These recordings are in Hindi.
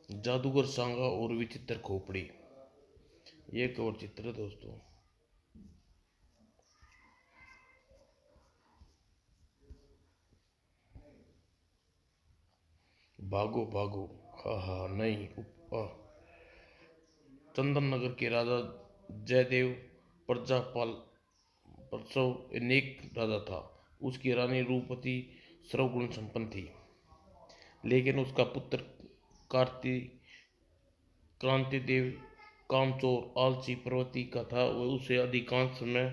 जादूगर सांगा और विचित्र खोपड़ी। ये एक और चित्र है दोस्तों। भागो भागो। हा हा नहीं उपा। चंदन नगर के राजा जयदेव प्रजापाल प्रसव अनेक राजा था। उसकी रानी रूपवती सर्वगुण संपन्न थी, लेकिन उसका पुत्र कार्ति क्रांतिदेव कामचोर आलसी प्रवृत्ति का था। वह उसे अधिकांश समय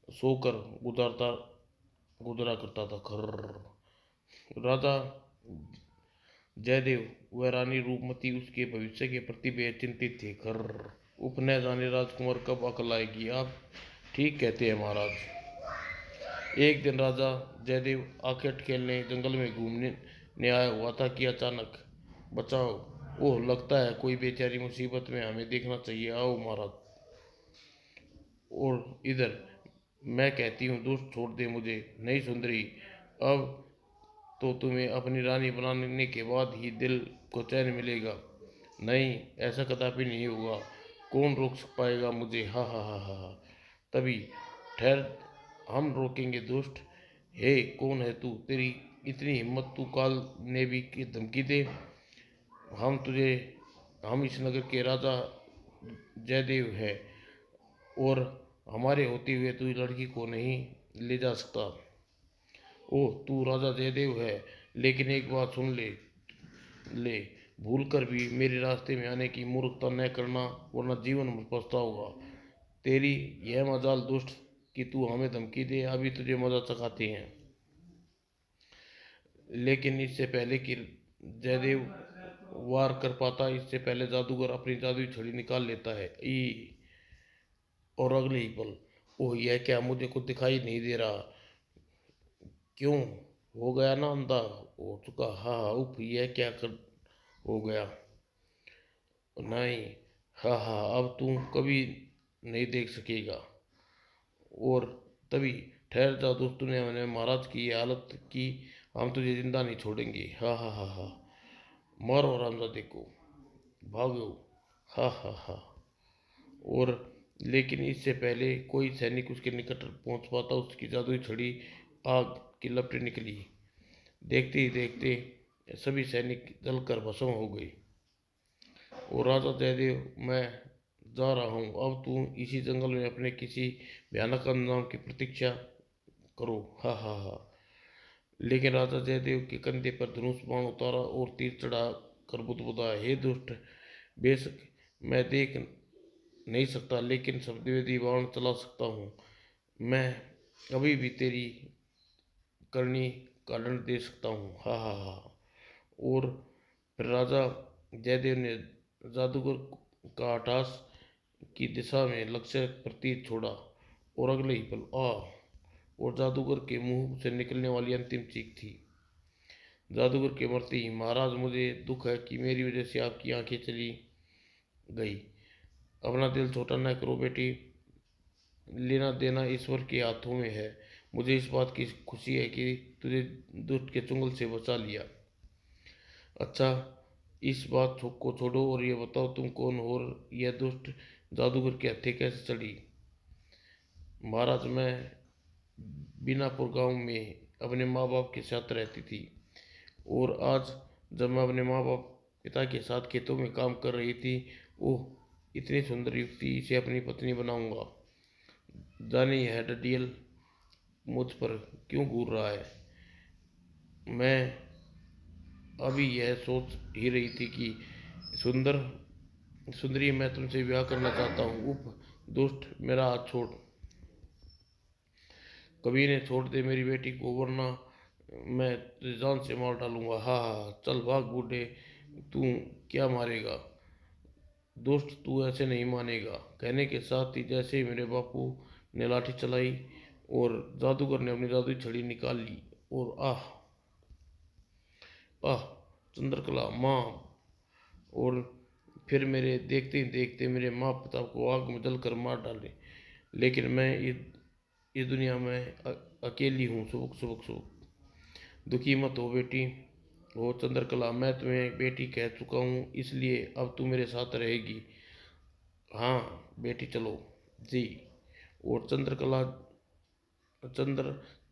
सोकर गुजरा करता था। खर राजा जयदेव व रानी रूपमती उसके भविष्य के प्रति बेहद चिंतित थे। खर उप न जाने राजकुमार कब अकल आएगी। आप ठीक कहते हैं महाराज। एक दिन राजा जयदेव आखेट खेलने जंगल में घूमने आया हुआ था कि अचानक बचाओ, ओह लगता है कोई बेचारी मुसीबत में, हमें देखना चाहिए, आओ महाराज। और इधर मैं कहती हूँ दुष्ट छोड़ दे मुझे। नहीं सुंदरी, अब तो तुम्हें अपनी रानी बनाने के बाद ही दिल को चैन मिलेगा। नहीं, ऐसा कदापि नहीं होगा। कौन रोक पाएगा मुझे। हा हा हा हा। तभी ठहर, हम रोकेंगे दुष्ट। हे कौन है तू, तेरी इतनी हिम्मत, तू काल नेवी की धमकी दे। हम तुझे हम इस नगर के राजा जयदेव है, और हमारे होते हुए तू लड़की को नहीं ले जा सकता। ओह तू राजा जयदेव है, लेकिन एक बात सुन ले, ले भूल कर भी मेरे रास्ते में आने की मूर्खता न करना, वरना जीवन भर पछताओगा। तेरी यह मजाल दुष्ट कि तू हमें धमकी दे। अभी तुझे मजा चखाते हैं। लेकिन इससे पहले कि जयदेव वार कर पाता, इससे पहले जादूगर अपनी जादुई छड़ी निकाल लेता है। ई और अगले ही पल, ओह यह क्या, मुझे कुछ दिखाई नहीं दे रहा। क्यों, हो गया ना अंधा, हो चुका। हाँ हाँ उफ, यह क्या कर हो गया। नहीं, हाँ हाँ अब तू कभी नहीं देख सकेगा। और तभी ठहर जा दोस्त, तूने हमने महाराज की ये हालत की, हम तुझे जिंदा नहीं छोड़ेंगे। हाँ हाँ हाँ हाँ, मारो रामजादे को, भागो। हाँ हाँ हाँ। और लेकिन इससे पहले कोई सैनिक उसके निकट पहुंच पाता, उसकी जादुई छड़ी आग की लपटें निकली। देखते ही देखते सभी सैनिक जलकर भस्म हो गए। और राजा जयदेव, मैं जा रहा हूँ, अब तू इसी जंगल में अपने किसी भयानक अंजाम की प्रतीक्षा करो। हा हा हा। लेकिन राजा जयदेव के कंधे पर धनुष बाण उतारा और तीर चढ़ा कर बुदबुदाया, हे दुष्ट, बेशक मैं देख नहीं सकता, लेकिन शब्दवेदी बाण चला सकता हूँ। मैं अभी भी तेरी करनी का दंड दे सकता हूँ। हा हा हा। और फिर राजा जयदेव ने जादूगर का हठास की दिशा में लक्ष्य प्रतीत छोड़ा, और अगले ही पल आ, और जादूगर के मुंह से निकलने वाली अंतिम चीख थी। जादूगर के मरते ही, महाराज मुझे दुख है कि मेरी वजह से आपकी आंखें चली गई। अपना दिल छोटा न करो बेटी, लेना देना ईश्वर के हाथों में है। मुझे इस बात की खुशी है कि तुझे दुष्ट के चुंगल से बचा लिया। अच्छा, इस बात को छोड़ो और ये बताओ तुम कौन हो, और यह दुष्ट जादूगर के हत्थे कैसे चढ़ी। महाराज मैं बीनापुर गांव में अपने माँ बाप के साथ रहती थी, और आज जब मैं अपने माँ बाप पिता के साथ खेतों में काम कर रही थी, ओह इतनी सुंदर युवती, इसे अपनी पत्नी बनाऊंगा। जाने यह डडियल मुझ पर क्यों घूर रहा है। मैं अभी यह सोच ही रही थी कि सुंदर सुंदरी, मैं तुमसे विवाह करना चाहता हूँ। उप दुष्ट, मेरा हाथ छोड़, कभी ने छोड़ दे मेरी बेटी को, वरना मैं तुझे जान से मार डालूंगा। हाँ हाँ चल भाग बूढ़े, तू क्या मारेगा। दोस्त तू ऐसे नहीं मानेगा। कहने के साथ ही जैसे ही मेरे बापू ने लाठी चलाई और जादूगर ने अपनी जादुई छड़ी निकाल ली, और आह आह चंद्रकला माँ, और फिर मेरे देखते ही देखते मेरे माँ पिता को आग में जलकर मार डाले। लेकिन मैं इस दुनिया में अकेली हूँ। सुबक सुबक सुबक, दुखी मत हो बेटी, वो चंद्रकला, मैं तुम्हें बेटी कह चुका हूँ, इसलिए अब तू मेरे साथ रहेगी। हाँ बेटी चलो जी। और चंद्र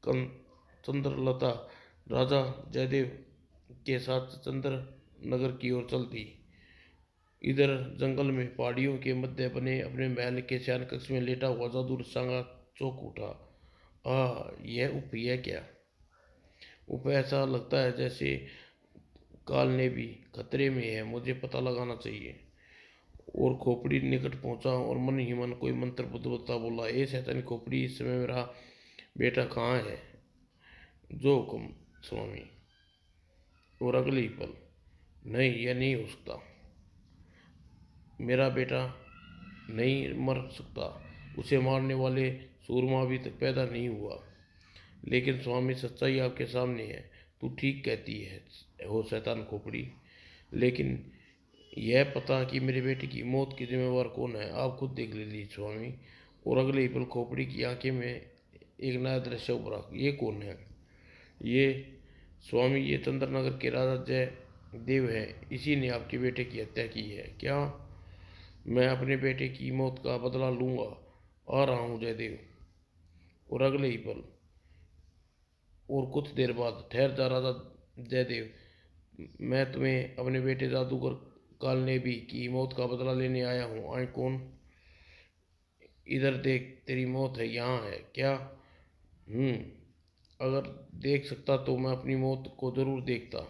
कं चंद्रलता राजा जयदेव के साथ चंद्र नगर की ओर चल दी। इधर जंगल में पहाड़ियों के मध्य बने अपने महल के शयन कक्ष में लेटा हुआ जादू सांगा चौंक उठा। यह क्या? उप ऐसा लगता है जैसे काल ने भी खतरे में है, मुझे पता लगाना चाहिए। और खोपड़ी निकट पहुंचा और मन ही मन कोई मंत्र बुद्धता बोला, ए शैतानी खोपड़ी, इस समय मेरा बेटा कहाँ है? जो हुक्म स्वामी। और अगले ही पल, नहीं यह नहीं हो सकता, मेरा बेटा नहीं मर सकता, उसे मारने वाले सूरमा अभी तक पैदा नहीं हुआ। लेकिन स्वामी सच्चाई आपके सामने है, तू ठीक कहती है हो शैतान खोपड़ी, लेकिन यह पता कि मेरे बेटे की मौत की जिम्मेवार कौन है आप खुद देख लीजिए स्वामी। और अगले ही पल खोपड़ी की आंखें में एक नया दृश्य उभरा। ये कौन है? ये स्वामी, ये चंद्रनगर के राजा जय देव है, इसी ने आपके बेटे की हत्या की है। क्या? मैं अपने बेटे की मौत का बदला लूंगा, आ रहा हूँ जयदेव। और अगले ही पल और कुछ देर बाद, ठहर जा राजा जयदेव, मैं तुम्हें अपने बेटे जादूगर कालनेबी की मौत का बदला लेने आया हूँ। आए कौन? इधर देख, तेरी मौत है, यहाँ है। क्या? हम्म। अगर देख सकता तो मैं अपनी मौत को जरूर देखता।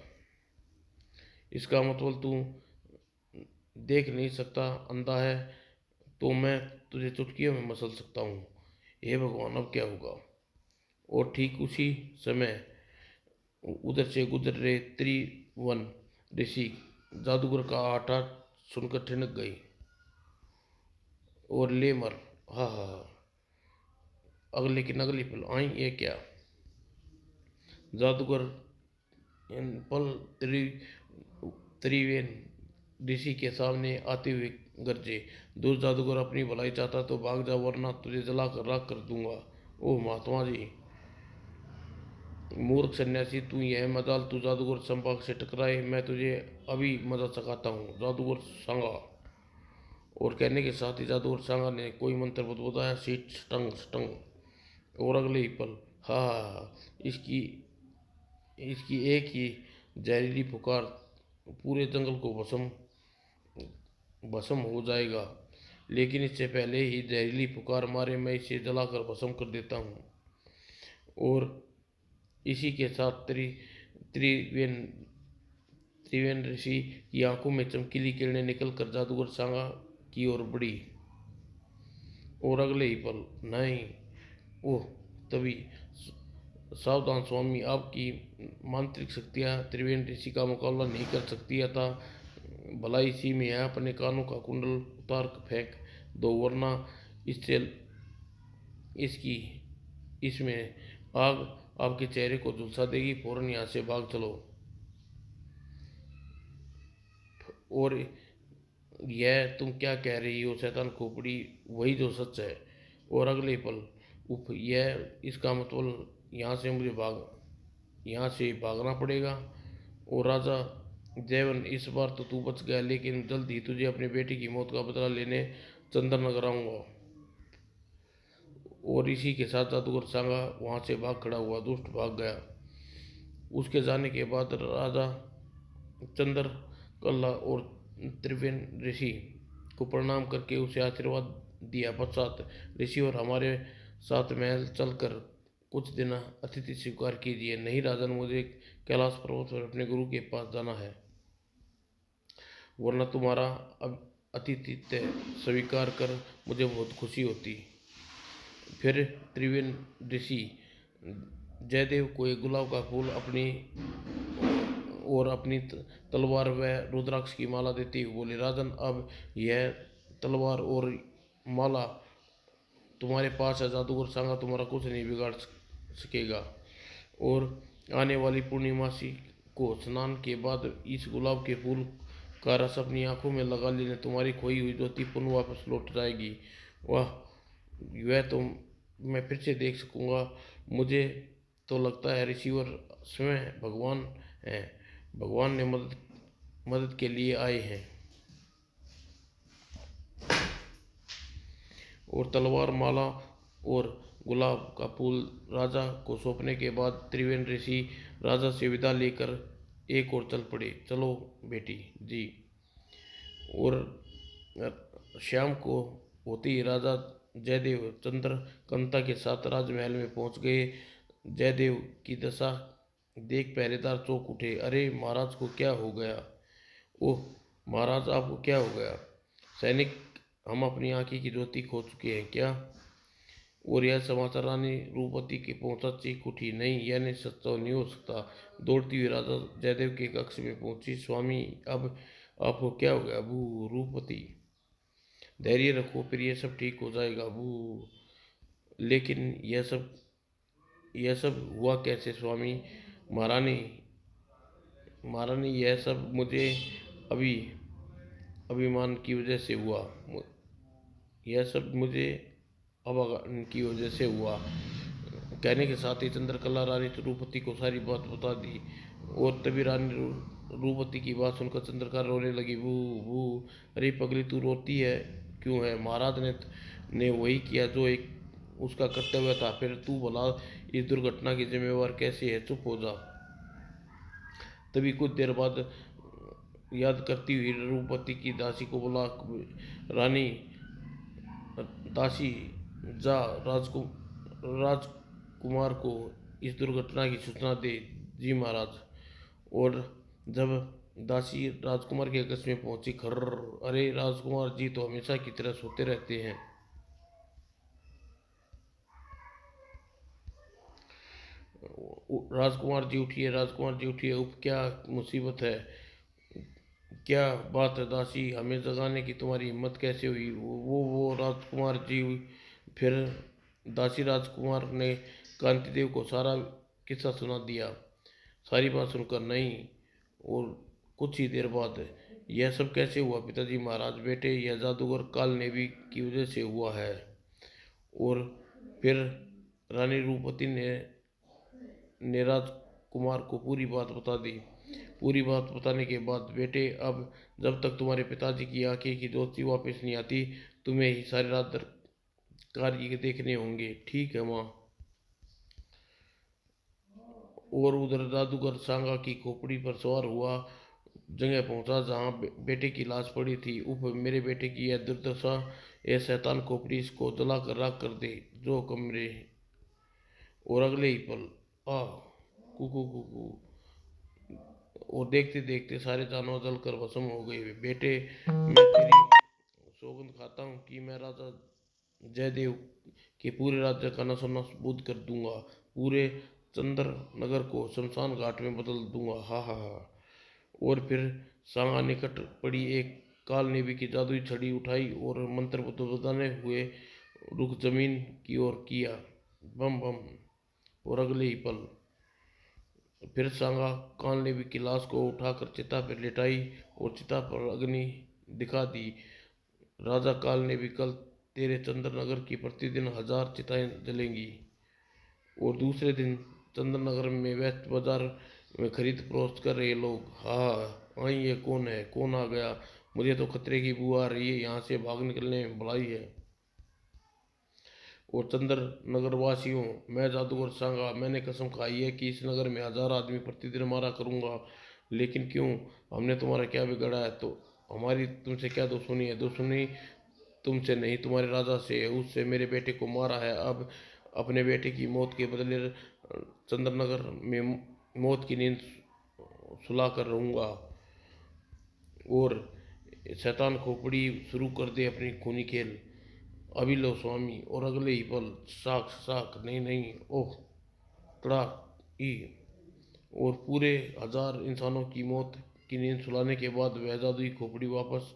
इसका मतलब तू देख नहीं सकता, अंधा है? तो मैं तुझे चुटकियों में मसल सकता हूँ। हे भगवान, अब क्या होगा? और ठीक उसी समय उधर से गुजर रहे त्रिवन ऋषि जादूगर का आटा सुनकर ठिनक गई और ले मर। हा हा हा। लेकिन अगली पल आई, ये क्या? जादूगर इन पल त्रिवेन ऋषि के सामने आते हुए गरजे, दूर जादूगर, अपनी भलाई चाहता तो भाग जा, वरना तुझे जलाकर राख कर दूंगा। ओह महात्मा जी, मूर्ख सन्यासी, तू यह मजाल, तू जादूगर संपाक से टकराए, मैं तुझे अभी मजा चखाता हूँ जादूगर सांगा। और कहने के साथ ही जादूगर सांगा ने कोई मंत्र बुदबुदाया, सीट स्टंग स्टंग। और अगले ही पल, हा हा हा, इसकी इसकी एक ही जहरीली पुकार पूरे जंगल को भस्म भस्म हो जाएगा। लेकिन इससे पहले ही जहरीली पुकार मारे, मैं इसे जलाकर भस्म कर देता हूँ। और इसी के साथ त्रिवेन त्रिवेन ऋषि की आंखों में चमकीली किरणें निकलकर जादूगर सांगा की ओर बढ़ी। और अगले ही पल, नहीं, ओह, तभी, सावधान स्वामी, आपकी मांत्रिक शक्तियाँ त्रिवेण ऋषि का मुकाबला नहीं कर सकती, अतः भलाई इसी में है, अपने कानों का कुंडल उतार फेंक दो, वरना इससे इसकी इसमें आग आपके चेहरे को झुलसा देगी, फौरन यहाँ से भाग चलो। और यह तुम क्या कह रही हो शैतान खोपड़ी, वही जो सच है। और अगले पल, उफ, यह इसका मतलब यहाँ से भागना पड़ेगा। और राजा जयवन, इस बार तो तू बच गया, लेकिन जल्द ही तुझे अपने बेटे की मौत का बदला लेने चंद्रनगर आऊंगा। और इसी के साथ जादूगर सांगा वहां से भाग खड़ा हुआ, दुष्ट भाग गया। उसके जाने के बाद राजा चंद्रकला और त्रिवेण ऋषि को प्रणाम करके उसे आशीर्वाद दिया। पश्चात ऋषि, और हमारे साथ महल चलकर कुछ दिन अतिथि स्वीकार कीजिए। नहीं राजन, मुझे कैलाश पर्वत पर अपने गुरु के पास जाना है, वरना तुम्हारा आतिथ्य स्वीकार कर मुझे बहुत खुशी होती। फिर त्रिवेण ऋषि जयदेव को एक गुलाब का फूल अपनी तलवार व रुद्राक्ष की माला देते हुए बोले, राजन, अब यह तलवार और माला तुम्हारे पास है, जादूगर सांगा तुम्हारा कुछ नहीं बिगाड़ सकेगा। और आने वाली पूर्णिमासी को स्नान के बाद इस गुलाब के फूल का रस अपनी आंखों में लगा लेने, तुम्हारी खोई हुई ज्योति पुनः वापस लौट जाएगी। वाह, वह तो मैं फिर से देख सकूंगा। मुझे तो लगता है ऋषिवर स्वयं भगवान हैं। भगवान ने मदद के लिए आए हैं। और तलवार, माला और गुलाब का फूल राजा को सौंपने के बाद त्रिवेणी ऋषि राजा से विदा लेकर एक और चल पड़े। चलो बेटी जी। और शाम को होते ही राजा जयदेव चंद्रकांता के साथ राजमहल में पहुंच गए। जयदेव की दशा देख पहरेदार चौंक उठे। अरे महाराज को क्या हो गया? ओह महाराज आपको क्या हो गया? सैनिक, हम अपनी आंखी की ज्योति खो चुके हैं क्या? और यह समाचार रानी रूपवती के पहुंचा। चीख उठी, नहीं यह नहीं सच तो नहीं हो सकता। दौड़ती हुई राजा जयदेव के कक्ष में पहुंची। स्वामी अब आपको क्या हो गया? अबू रूपवती, धैर्य रखो, फिर ये सब ठीक हो जाएगा अबू। लेकिन यह सब हुआ कैसे स्वामी? महारानी महारानी यह सब मुझे अभी अभिमान की वजह से हुआ। यह सब मुझे अवज्ञा की वजह से हुआ। कहने के साथ ही चंद्रकला रानी रूपवती को सारी बात बता दी। और तभी रानी रूपवती की बात सुनकर चंद्रकला रोने लगी। बू बू, अरे पगली तू रोती है क्यों है? महाराज ने वही किया जो एक उसका कर्तव्य था, फिर तू भला इस दुर्घटना की जिम्मेवार कैसे है? चुप हो जा। तभी कुछ देर बाद याद करती हुई रूपवती की दासी को बोला, रानी दासी जा राजकुमार को इस दुर्घटना की सूचना दे। जी महाराज। और जब दासी राजकुमार के कक्ष में पहुंची, खर्र, अरे राजकुमार जी तो हमेशा की तरह सोते रहते हैं। राजकुमार जी उठिए, राजकुमार जी उठिए, उप क्या मुसीबत है? क्या बात है दासी, हमें जगाने की तुम्हारी हिम्मत कैसे हुई? वो राजकुमार जी हुई। फिर दासी राजकुमार ने कांतिदेव को सारा किस्सा सुना दिया। सारी बात सुनकर, नहीं। और कुछ ही देर बाद, यह सब कैसे हुआ पिताजी? महाराज बेटे, यह जादूगर काल नेवी की वजह से हुआ है। और फिर रानी रूपवती ने राजकुमार को पूरी बात बता दी। पूरी बात बताने के बाद, बेटे अब जब तक तुम्हारे पिताजी की आंखें की ज्योति वापस नहीं आती, तुम्हें ही सारी रात कार्य देखने होंगे। ठीक है माँ। और उधर जादूगर सांगा की खोपड़ी पर सवार हुआ जगह पहुंचा जहां बेटे की लाश पड़ी थी। उफ, मेरे बेटे की यह दुर्दशा! ये शैतान खोपड़ी इसको जलाकर राख कर दे जो कमरे। और अगले ही पल, आ कुकू कुकू, और देखते देखते सारे जानवर जलकर भस्म हो गए। बेटे, मैं तेरी सौगंध खाता हूँ कि मैं राजा जयदेव के पूरे राज्य का नशो नसूद कर दूंगा। पूरे चंद्र नगर को शमशान घाट में बदल दूंगा। हा हा हा। और फिर सांगा निकट पड़ी एक काल नेवी की जादुई छड़ी उठाई और मंत्र बजाने हुए रुख जमीन की ओर किया। बम बम। और अगले ही पल फिर सांगा काल नेवी की लाश को उठाकर चिता पर लेटाई और चिता पर अग्नि दिखा दी। राजा काल ने भी, कल तेरे चंद्रनगर की प्रतिदिन 1000 चिताएं जलेंगी। और दूसरे दिन चंद्रनगर में व्यस्त बाजार में खरीद फरोख्त कर रहे लोग, हाँ आई, ये कौन है? कौन आ गया? मुझे तो खतरे की बू आ रही है, यहाँ से भाग निकलने में भलाई है। और चंद्र नगर वासियों, मैं जादूगर सांगा, मैंने कसम खाई है कि इस नगर में 1000 आदमी प्रतिदिन मारा करूंगा। लेकिन क्यों? हमने तुम्हारा क्या बिगाड़ा है? तो हमारी तुमसे क्या दुश्मनी है? दुश्मनी तुमसे नहीं, तुम्हारे राजा से है। उससे मेरे बेटे को मारा है। अब अपने बेटे की मौत के बदले चंद्रनगर में मौत की नींद सुला कर रहूँगा। और शैतान खोपड़ी शुरू कर दे अपनी खूनी खेल। अभी लो स्वामी। और अगले ही पल, साख साख, नहीं नहीं, ओह तड़ा ई। और पूरे 1000 इंसानों की मौत की नींद सुलाने के बाद वह जादुई खोपड़ी वापस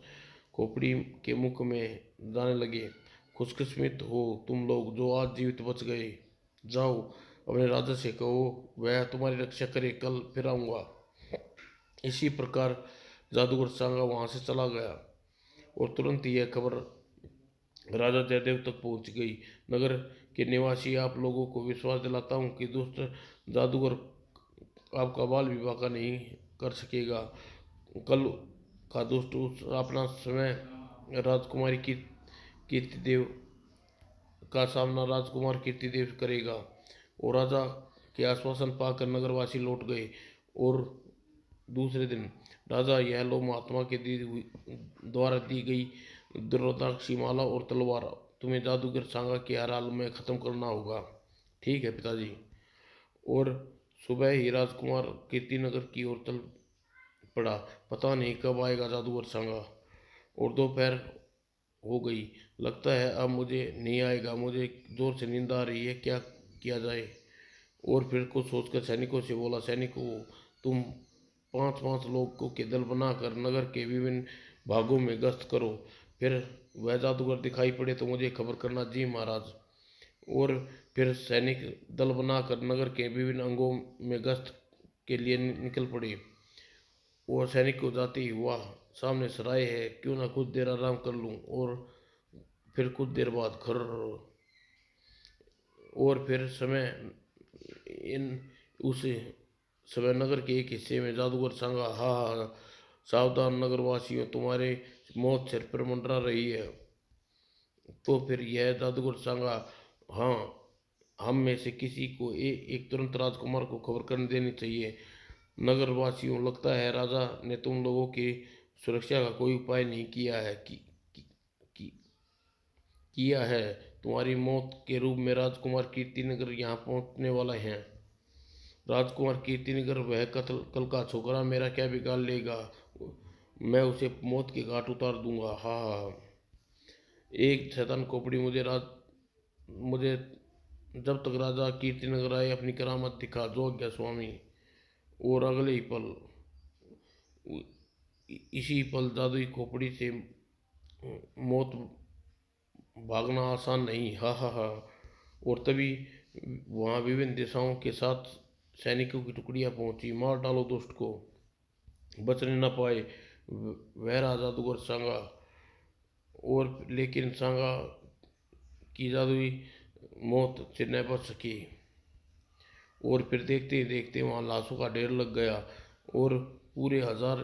खोपड़ी के मुख में जाने लगे। खुशकिस्मत हो तुम लोग जो आज जीवित बच गए। जाओ अपने राजा से कहो वह तुम्हारी रक्षा करे, कल फिर आऊँगा। इसी प्रकार जादूगर सांगा वहां से चला गया। और तुरंत ही यह खबर राजा जयदेव तक पहुंच गई। नगर के निवासी, आप लोगों को विश्वास दिलाता हूँ कि दुष्ट जादूगर आपका बाल विवाह का नहीं कर सकेगा। कल का दुष्ट उस अपना समय राजकुमारी की कीर्तिदेव का सामना राजकुमार कीर्तिदेव करेगा। और राजा के आश्वासन पाकर नगरवासी लौट गए। और दूसरे दिन राजा यह लो महात्मा के द्वारा दी गई रुद्राक्षी माला और तलवार तुम्हें जादूगर सांगा के हर हाल में खत्म करना होगा। ठीक है पिताजी। और सुबह ही राजकुमार कीर्तिनगर की ओर चल पड़ा। पता नहीं कब आएगा जादूगर सांगा। और दोपहर हो गई। लगता है अब मुझे नहीं आएगा। मुझे जोर से नींद आ रही है, क्या किया जाए। और फिर कुछ सोचकर सैनिकों से बोला, सैनिकों तुम पांच पांच लोगों के दल बनाकर नगर के विभिन्न भागों में गश्त करो। फिर वह जादूगर दिखाई पड़े तो मुझे खबर करना। जी महाराज। और फिर सैनिक दल बनाकर नगर के विभिन्न अंगों में गश्त के लिए निकल पड़े। और सैनिक को जाते ही हुआ सामने सराय है, क्यों ना कुछ देर आराम कर लूं। और फिर कुछ देर बाद खर। और फिर समय इन उस समय नगर के एक हिस्से में जादूगर सांगा, हा हा सावधान नगरवासियों, तुम्हारे मौत सिर पर मंडरा रही है। तो फिर यह जादूगर सांगा, हाँ हम में से किसी को एक तुरंत राजकुमार को खबर कर देनी चाहिए। नगरवासियों, लगता है राजा ने तुम लोगों की सुरक्षा का कोई उपाय नहीं किया है कि, किया है। तुम्हारी मौत के रूप में राजकुमार कीर्तिनगर यहाँ पहुँचने वाला है। राजकुमार कीर्तिनगर वह कल का छोकरा मेरा क्या बिगाड़ लेगा। मैं उसे मौत के घाट उतार दूंगा। हाँ हाँ। एक शैतान खोपड़ी मुझे जब तक राजा कीर्तिनगर आए अपनी करामत दिखा, जो आज्ञा स्वामी। और अगले ही पल इसी पल जादुई खोपड़ी से मौत भागना आसान नहीं। हा हा हा। और तभी वहाँ विभिन्न दिशाओं के साथ सैनिकों की टुकड़ियाँ पहुंची। मार डालो दुष्ट को, बचने न पाए वह राजा जादूगर सांगा। और लेकिन सांगा की जादुई मौत से न बच सकी। और फिर देखते ही देखते वहाँ लाशों का ढेर लग गया। और पूरे 1000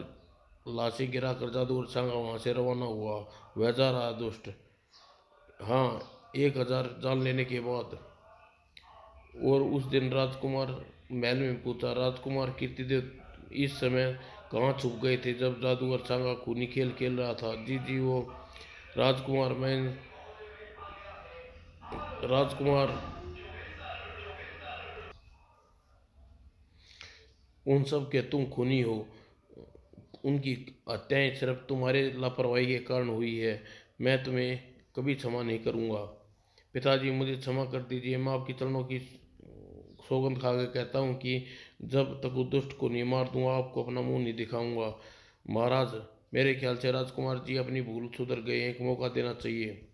लाशें गिरा कर जादूगर सांगा वहाँ से रवाना हुआ। वह जा रहा दुष्ट। हाँ, 1000 जान लेने के बाद। और उस दिन राजकुमार महल में पूछा, राजकुमार कीर्तिदेव इस समय कहाँ छुप गए थे जब जादूगर सांगा खूनी खेल खेल रहा था। जी जी वो राजकुमार मैं राजकुमार उन सब के तुम खूनी हो। उनकी हत्याएं सिर्फ तुम्हारे लापरवाही के कारण हुई है। मैं तुम्हें कभी क्षमा नहीं करूंगा। पिताजी मुझे क्षमा कर दीजिए। मैं आपके चरणों की सौगंध खा के कहता हूँ कि जब तक उस दुष्ट को नहीं मार दूंगा आपको अपना मुंह नहीं दिखाऊंगा। महाराज, मेरे ख्याल से राजकुमार जी अपनी भूल सुधर गए हैं, एक मौका देना चाहिए।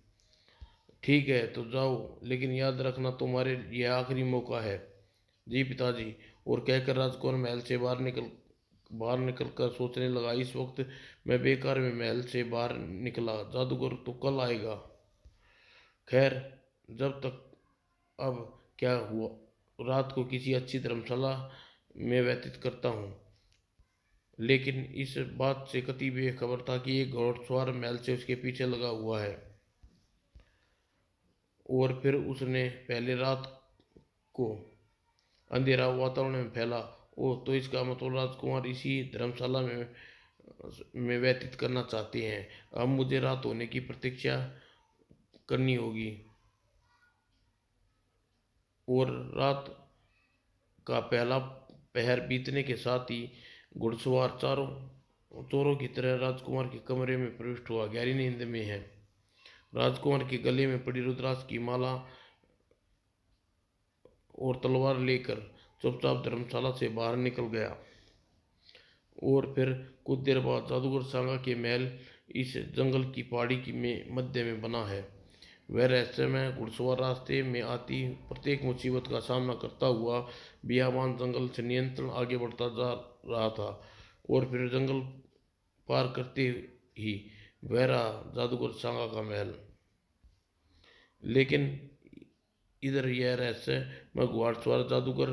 ठीक है तो जाओ, लेकिन याद रखना तुम्हारे यह आखिरी मौका है। जी पिताजी। और कहकर राजकुमार महल से बाहर निकल कर सोचने लगा, इस वक्त मैं बेकार में महल से बाहर निकला, जादूगर तो कल आएगा। खैर, जब तक अब क्या हुआ, रात को किसी अच्छी धर्मशाला में व्यतीत करता हूँ। लेकिन इस बात से कति बेखबर था कि एक घोड़सवार महल से उसके पीछे लगा हुआ है। और फिर उसने पहले रात को अंधेरा वातावरण में फैला। ओ तो इसका मतलब राजकुमार इसी धर्मशाला में व्यतीत करना चाहते हैं। अब मुझे रात होने की प्रतीक्षा करनी होगी। और रात का पहला पहर बीतने के साथ ही घुड़सवार चोरों की तरह राजकुमार के कमरे में प्रविष्ट हुआ। गहरी नींद में है। राजकुमार के गले में पड़ी रुद्राक्ष की माला और तलवार लेकर चुपचाप धर्मशाला से बाहर निकल गया। और फिर कुछ देर बाद जादूगर सांगा के महल इस जंगल की पहाड़ी की में मध्य में बना है। वह रहस्यमय घुड़सवार रास्ते में आती प्रत्येक मुसीबत का सामना करता हुआ बियाबान जंगल से नियंत्रण आगे बढ़ता जा रहा था। और फिर जंगल पार करते ही वह रहा जादूगर सांगा का महल। लेकिन इधर यह रहस्य मैं घुड़सवार जादूगर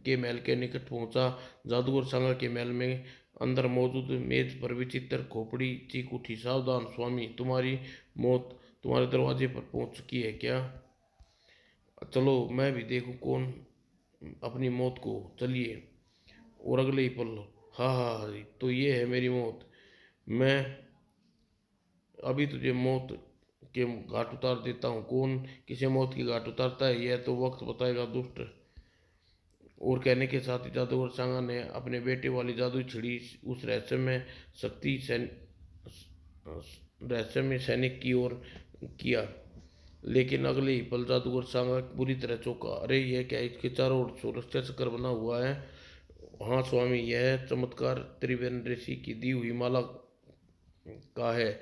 के महल के निकट पहुंचा। जादूगर सांगा के महल में अंदर मौजूद मेज पर विचित्र खोपड़ी चीख उठी, सावधान स्वामी, तुम्हारी मौत तुम्हारे दरवाजे पर पहुंच चुकी है क्या? चलो मैं भी देखूं कौन अपनी मौत को, चलिए। और अगले ही पल, हाँ हाँ हाँ, तो ये है मेरी मौत। मैं अभी तुझे मौत के घाट उतार देता हूँ। कौन किसे मौत की घाट उतारता है यह तो वक्त बताएगा, दुष्ट। और कहने के साथ ही जादूगर सांगा ने अपने बेटे वाली जादुई छड़ी उस शक्ति सैन रहस्यमय सैनिक की ओर किया। लेकिन अगले ही पल जादूगर सांगा बुरी तरह चौंका। अरे यह क्या, इसके चारों ओर सुरक्षा चक्र बना हुआ है। हाँ स्वामी, यह चमत्कार त्रिवेण ऋषि की दी हुई माला का है।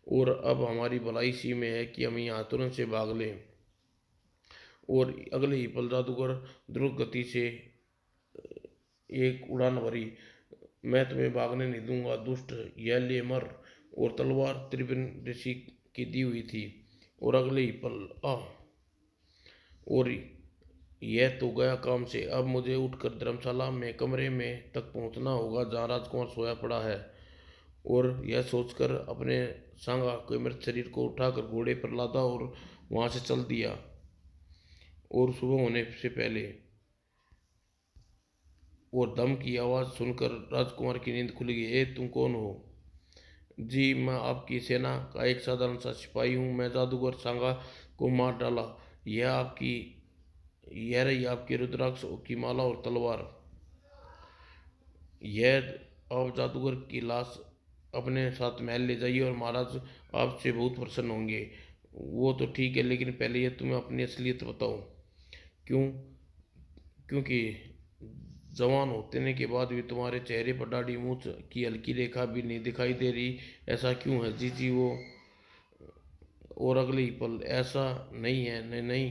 और अब हमारी भलाई इसी में है कि हम यहाँ तुरंत से भाग लें। और अगले ही पल जादूगर द्रुत गति से एक उड़ान भरी। मैं तुम्हें भागने नहीं दूंगा दुष्ट, यह ले मर। और तलवार त्रिवेण ऋषि की दी हुई थी। और अगले ही पल और यह तो गया काम से। अब मुझे उठकर धर्मशाला में कमरे में तक पहुंचना होगा जहाँ राजकुमार सोया पड़ा है। और यह सोचकर अपने सांगा के मृत शरीर को उठाकर घोड़े पर लादा और वहां से चल दिया। और सुबह होने से पहले और धम की आवाज़ सुनकर राजकुमार की नींद खुल गई। ए तुम कौन हो? जी मैं आपकी सेना का एक साधारण सा सिपाही हूँ। मैं जादूगर सांगा को मार डाला। यह रही आपकी रुद्राक्ष की माला और तलवार। यह आप जादूगर की लाश अपने साथ महल ले जाइए और महाराज आपसे बहुत प्रसन्न होंगे। वो तो ठीक है, लेकिन पहले ये तुम्हें अपनी असलियत बताओ। क्यों? क्योंकि जवान होने के बाद भी तुम्हारे चेहरे पर दाढ़ी मूंछ की हल्की रेखा भी नहीं दिखाई दे रही। ऐसा क्यों है? जी जी वो। और अगले ही पल, ऐसा नहीं है, नहीं नहीं।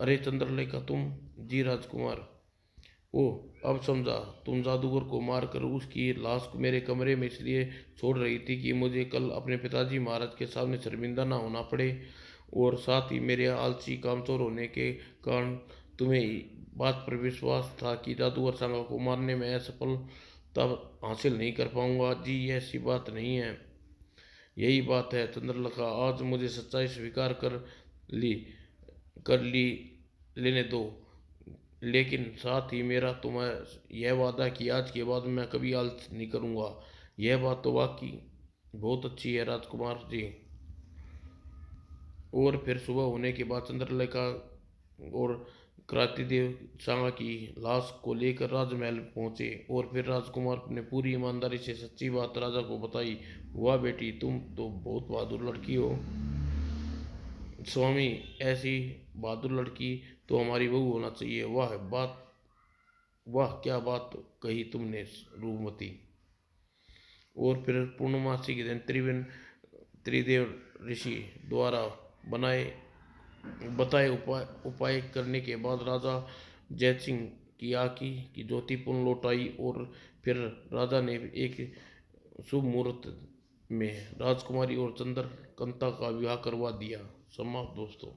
अरे चंद्रलेखा तुम? जी राजकुमार। ओह अब समझा, तुम जादूगर को मारकर उसकी लाश को मेरे कमरे में इसलिए छोड़ रही थी कि मुझे कल अपने पिताजी महाराज के सामने शर्मिंदा ना होना पड़े। और साथ ही मेरे आलसी कामचोर होने के कारण तुम्हें बात पर विश्वास था कि जादूगर सांगा को मारने में असफल तब हासिल नहीं कर पाऊंगा। जी ये ऐसी बात नहीं है। यही बात है चंद्रलेखा, आज मुझे सच्चाई स्वीकार ली कर ली लेने दो। लेकिन साथ ही मेरा तुम्हें यह वादा कि आज के बाद मैं कभी आलस नहीं करूँगा। यह बात तो वाकई बहुत अच्छी है राजकुमार जी। और फिर सुबह होने के बाद चंद्रलेखा और क्रांतिदेव सांगा की लाश को लेकर राजमहल पहुंचे। और फिर राजकुमार ने पूरी ईमानदारी से सच्ची बात राजा को बताई। वाह बेटी, तुम तो बहुत बहादुर लड़की हो स्वामी। ऐसी बहादुर लड़की तो हमारी बहू होना चाहिए। वाह बात, वाह क्या बात कही तुमने रूपमती। और फिर पूर्णमासी के दिन त्रिदेव ऋषि द्वारा बनाए बताए उपाय करने के बाद राजा जयसिंह की आँखी की ज्योति पुनः लौट आई। और फिर राजा ने एक शुभ मुहूर्त में राजकुमारी और चंद्रकांता का विवाह करवा दिया। समाप्त दोस्तों।